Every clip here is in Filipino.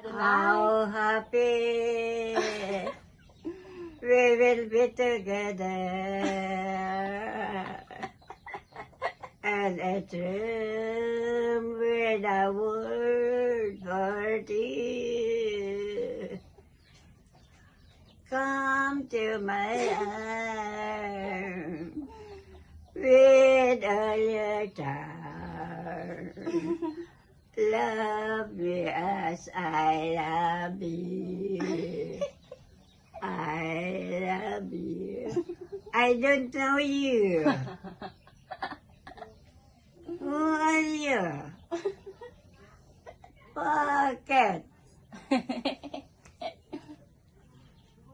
How happy we will be together and a dream with a word for thee. Come to my arms with all your charm. Love me as I love you. I love you. I don't know you. Who are you? Pocket.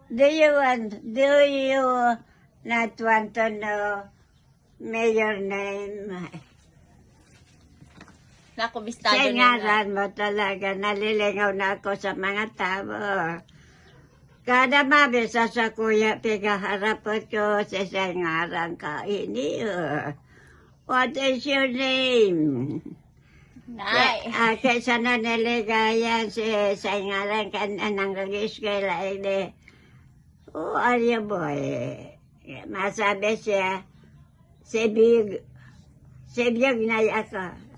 Do you not want to know me your name? Nakubistado Sa na ngaran mo talaga, nalilingaw na ako sa mga tao. Kada mabisa sa kuya, pigaharapot ko sa ngaran ka ini. What is your name? Nay. Kaysa na naligayan sa ngaran ka nang nag-eskwela ini. Who are you, boy? Masabi siya, si Big na ako.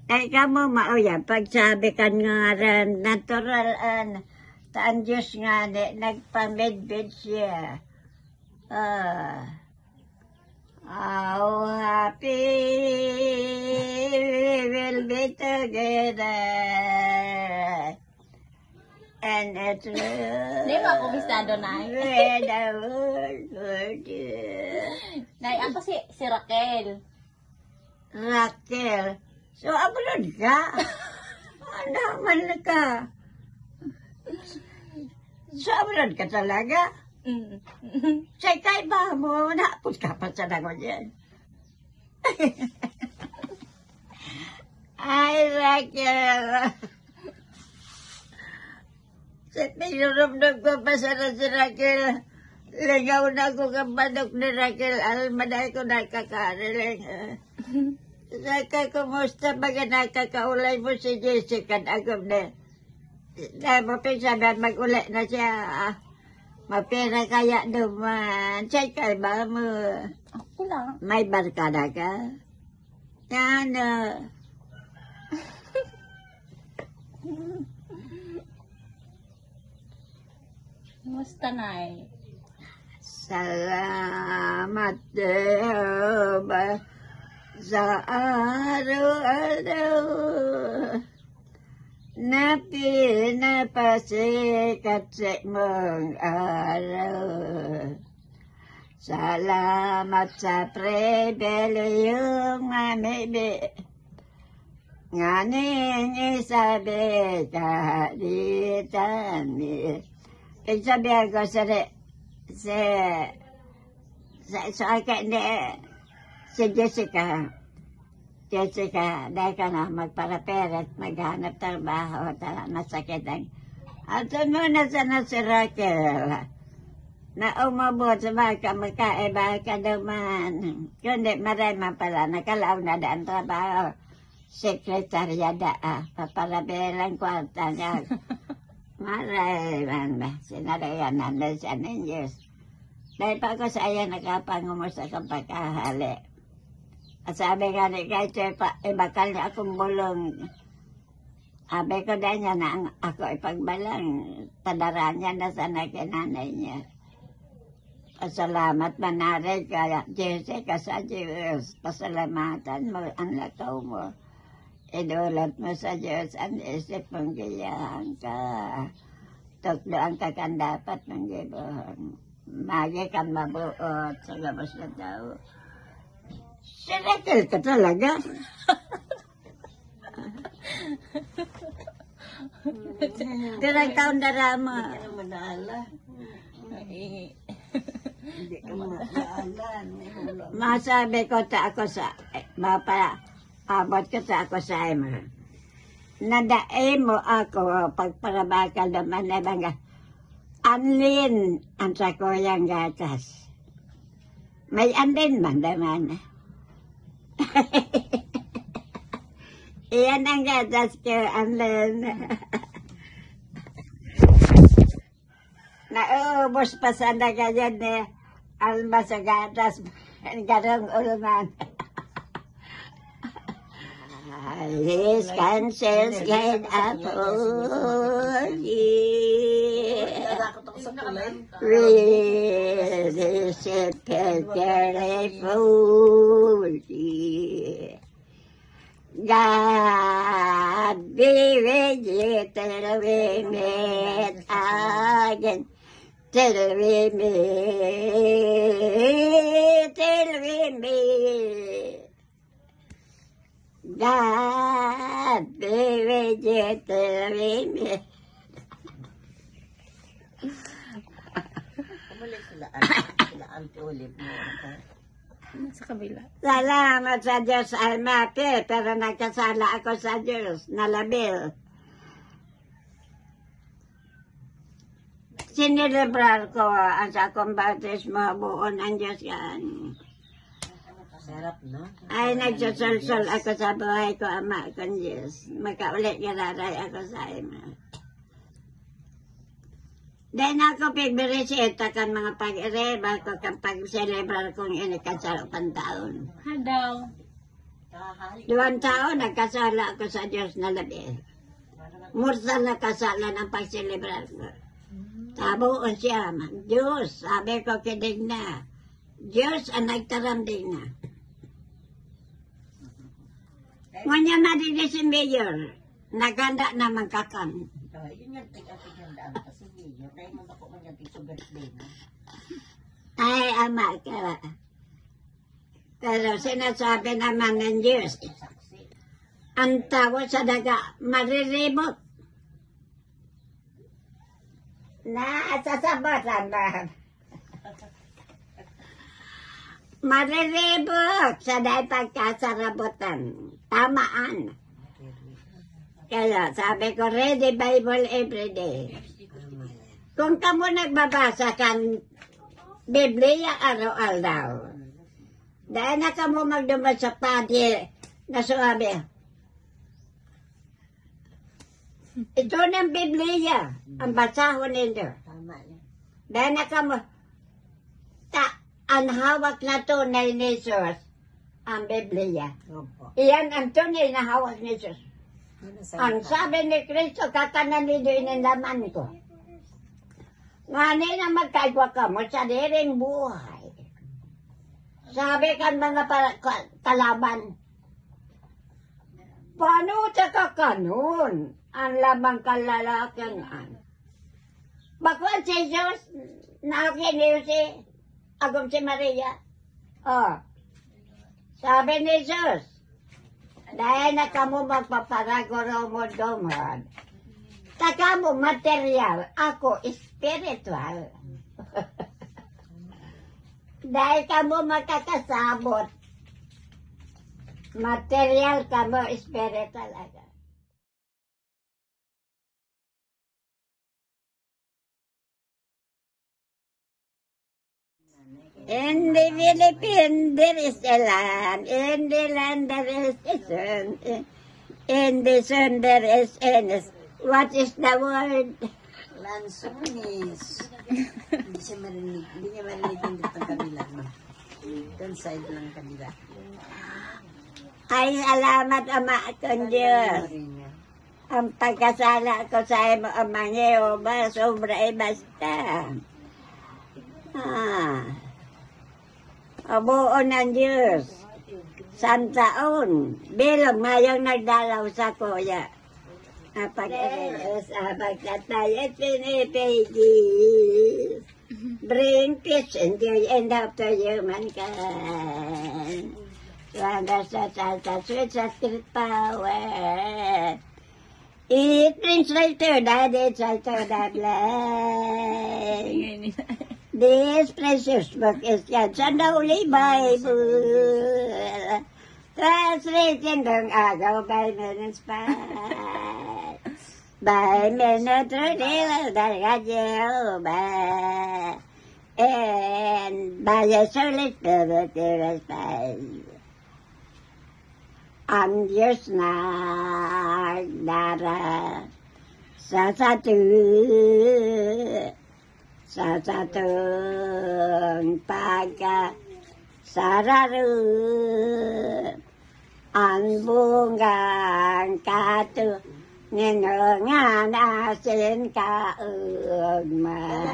Ay kamo mauya, pagsabi kan nga rin, natural taan Diyos nga nagpamedbed siya. How happy we will be together. And it's Di ba kubistado, Nay? with the world for you. Nay, ako si Raquel. Raquel. So, abroad ka? Ano man ka? So, abroad ka talaga? Say, kay ba mo? Napos ka pa sa dangon yan. Ay, Raquel. Sa pinurumdog ko pa sa si Raquel. Ligaw na ako kapadok ni Raquel. Almaday ko nakakariling. Saka, kumusta baga nakakaulay mo si Jessica agam na. Dahil mo pinsabi, mag-ulay na siya. Mapira kaya naman. Saka, ba mo? Ako lang. May barkada ka? Yan. Kumusta, Nay? Salamat ba sa araw-araw na pinapasikat sa mong araw. Salamat sa pribilehong mamibi nga ningisabi ka ditami. Sabihan ko sa akin si Jessica. Jessica, dahil ka na magparaperet, maghanap trabaho, masakit ang. At muna sana si Raquel na umabot sa mga magkaiba ka naman. Kundi marami pala, nakalaw na daan trabaho. Sekretarya paparabelang kwarta niya. Maray ba? Sinarayan na siya ninyo. Dahil pa ako sa iya nakapangumusta kang pagkahali. At sabi nga ni kahit ibakal niya akong bulong. Sabi ko na niya na ako ipagbalang. Tadara niya na sana kinanay niya. Pasalamat manaray kaya Jessica sa Diyos. Pasalamatan mo ang lakaw mo. Idulat mo sa Diyos ang isip mong gayahan ka. Tuklo ang kakandapat ng gibon. Magi kang mabuot sa gabos na tao. Si Raquel ka talaga. Tirang taon na rama. Hindi ka madala. Hindi ka madala. Masabi ko ta ako sa abot ko sa ako sa imo. Nadae mo ako pagparabakal naman na banga. Anlin ang sa kuyang gatas. May anlin man naman. Iyan ang gatas ko, Anlen. Nauubos pa sana ganyan alma sa gatas. Garang uluman. His cancels guide upon you. Really simple, careful. God be with you till we meet again. Till we meet, till we meet. God be with you till we meet. Sa kabila. Salamat sa Diyos, Almaty, pero nagkasala ako sa Diyos, nalabil. Sinilibrar ko ang sa akong bautismo, buo ng Diyos yan. Sarap, no? Ay, nagsusulsul ako sa buhay ko, Ama kong Diyos. Magkaulit gararay ako sa ima. Dahil na ako pigbirisita kan mga pag-ireba ko kapag celebrar kong inikasalapan taon. Hadaw. 2 taon, nagkasala ako sa Diyos na labi. Mursa na kasala ng pag-celebrar ko. Tabuon siya, Diyos, sabi ko kinig na. Diyos ang nagtaramding na. Ngunya madidi si Mayor, naganda naman kakam. Yun yung tig-atigandaan kasi yun. Dahil mo ako man yung tig-sugar din. Ay, Ama ka. Pero sinasabi naman ng Diyos, ang tao sa daga mariribot. Sasabotan ba? Mariribot sa dahil pagkasarabotan. Tamaan. Kaya sabi ko, read the Bible every day. Kung kamo nagbabasa kan Biblia araw-araw, dahil na kamo magdumad sa pati na sabi, ito ng Biblia, ang basahon ninyo. Tama yan. Dahil na kamo, ang hawak na tunay ni Jesus, ang Biblia. Opo. Iyan ang tunay na hawak ni Jesus. Ang sabi ni Kristo, kakanan nito inalaman ko. Ngani na magkaigwa ka mo sa diring buhay. Sabi kan mga kalaban, paano sa kakanon ang lamang kalalakangan? Bakwan si Jesus, nakiniw si Agom si Maria. Oh, sabi ni Jesus, dahil na kamo magpaparagoro mo domod. Taka mo material, ako spiritual. Dahil kamo makakasabot, material kamo spiritual agad. In the Philippines, there is a land. In the land, there is a sun. In the sun, there is a... What is the word? Lansones. Hindi siya marinig. Hindi niya marinig yung ditong kabila. Doon side lang kabila. Ay, salamat, Ama kong Diyos. Marinig. Ang pagkasala ko sa imo, Ama niyo, ba, sobra basta. Abuo ng Diyos. Santaon. Bilang mayang nagdalaw sa kuya. Sa pagkatay at pinipigis. Bring peace and joy and hope to humankind. Wonder sa sweet sa spirit power. It brings life to the dead, sight to the blind. This precious book is God's Holy Bible. Translated ng agaw by men inspired. By men na truly talaga Jehovah. And by the Holy Spirit there is peace. ang Diyos nagdara sa satong pagkasararo ang bungang kato ninungan asin kaugman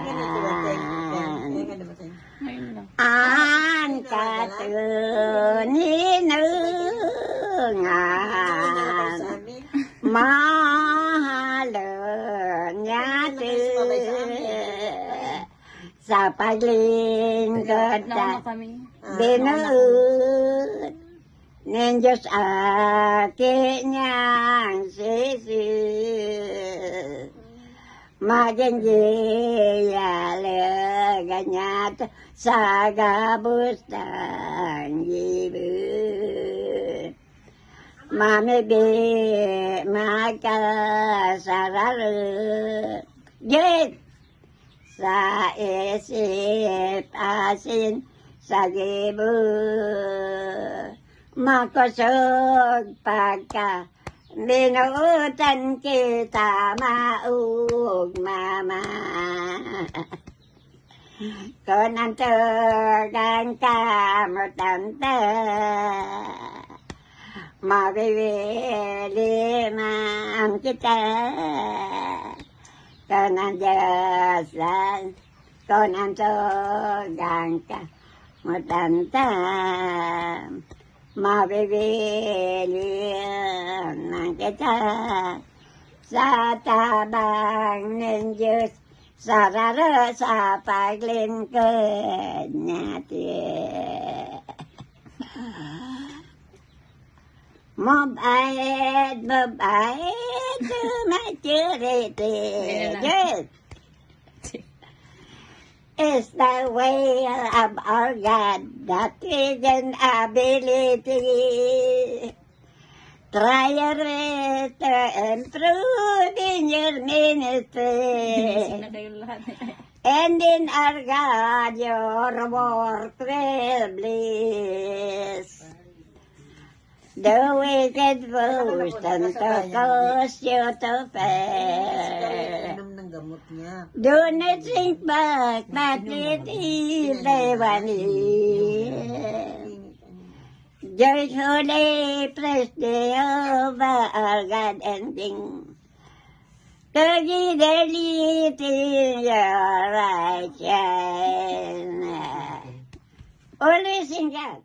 Ngayon lang. ang kato ninungan mahalon niya sa paglingkod Nauna sa kami. binuot ng Diyos akin niyang sisi maging giyalaga niya sa gabustang gibut mamibi magkasararo git sa isip asin sa gibut makusog pagka binuutan kita maugmama kung ang tugang kamutanta mabibili man kita kung ang Diyosan kung ang tugang kamutanta mabibili man kita sa tabang ng Diyos sararo sa paglingkod natin. Mabait to maturity. Good. Is the way of our God that is an ability. Try your best to improve in your ministry. Na kayo lahat. And in our God, your work will bliss. The wicked boast and to cause you to fail. Inom ng gamot niya. Do not think back that it is one year. Joyfully praise Jehovah our God and King. To give the lead in your righteousness. Always in God.